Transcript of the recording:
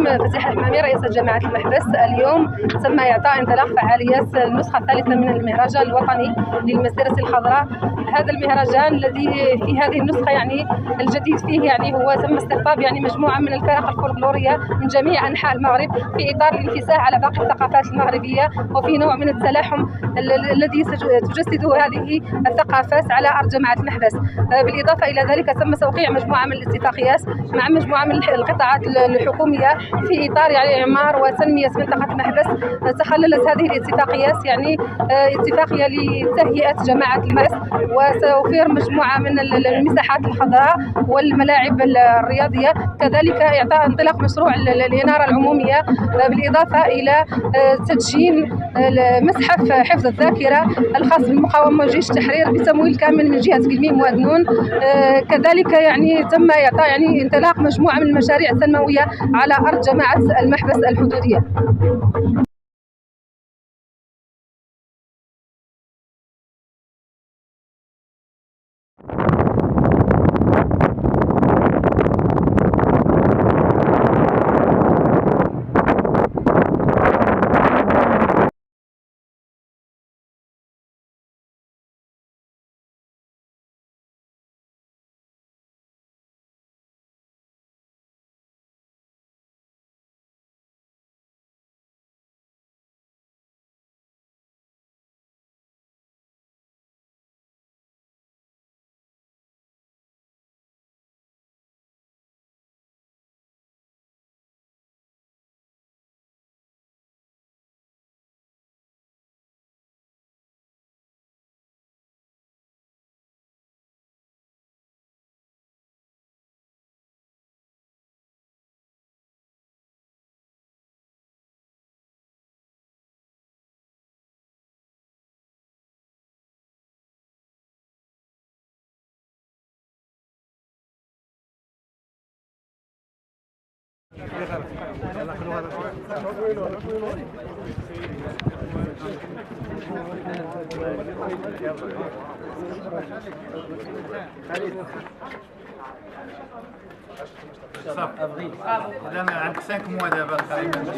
تم فتح الحمامي رئيس جامعة المحبس اليوم تم إعطاء انطلاق فعاليات النسخة الثالثة من المهرجان الوطني للمسيرة الخضراء. هذا المهرجان الذي في هذه النسخة يعني الجديد فيه يعني هو تم استقطاب يعني مجموعة من الفرق الفولكلورية من جميع أنحاء المغرب في إطار الانفتاح على باقي الثقافات المغربية، وفي نوع من التلاحم الذي تجسد هذه الثقافات على أرض جامعة المحبس. بالإضافة إلى ذلك تم توقيع مجموعة من الاتفاقيات مع مجموعة من القطاعات الحكومية في إطار يعني إعمار وتنمية منطقة المحبس. تخللت هذه الاتفاقيات يعني اتفاقية لتهيئة جامعة المحبس وتوفير مجموعة من المساحات الخضراء والملاعب الرياضية، كذلك إعطاء انطلاق مشروع الإنارة العمومية، بالإضافة إلى تدشين متحف حفظ الذاكرة الخاص بالمقاومة وجيش التحرير بتمويل كامل من جهة قلميم ودنون. كذلك يعني تم إعطاء يعني انطلاق مجموعة من المشاريع التنموية على أرض جامعة المحبس الحدودية. إذا عندك 5 mois دابا تقريبا.